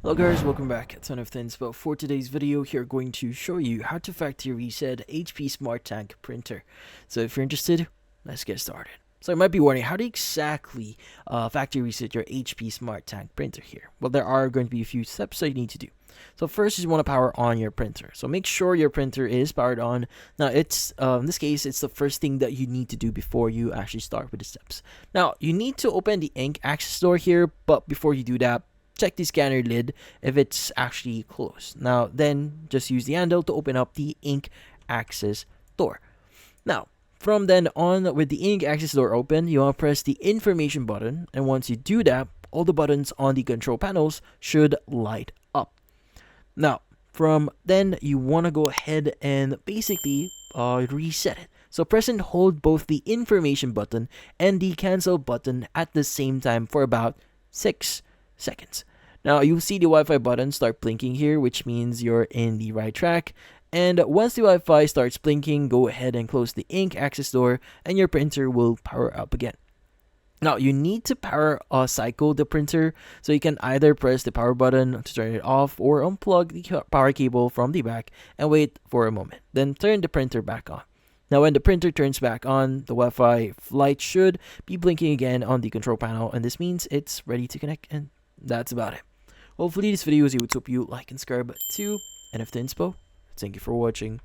Hello guys, welcome back at Ton of Things. But for today's video, here going to show you how to factory reset HP Smart Tank printer. So if you're interested, let's get started. So you might be wondering, how do you exactly factory reset your HP Smart Tank printer here? Well, there are going to be a few steps that you need to do. So first, you want to power on your printer. So make sure your printer is powered on. Now, it's in this case, it's the first thing that you need to do before you actually start with the steps. Now, you need to open the ink access door here, but before you do that, check the scanner lid if it's actually closed. Now, then just use the handle to open up the ink access door. Now, from then on, with the ink access door open, you want to press the information button, and once you do that, all the buttons on the control panels should light up. Now, from then, you want to go ahead and basically reset it. So press and hold both the information button and the cancel button at the same time for about 6 seconds. Now you'll see the Wi-Fi button start blinking here, which means you're in the right track. And once the Wi-Fi starts blinking, go ahead and close the ink access door and your printer will power up again. Now you need to power cycle the printer, so you can either press the power button to turn it off or unplug the power cable from the back and wait for a moment. Then turn the printer back on. Now when the printer turns back on, the Wi-Fi light should be blinking again on the control panel, and this means it's ready to connect, and that's about it. Hopefully this video was able to help you like and subscribe to NFTinspo. Thank you for watching.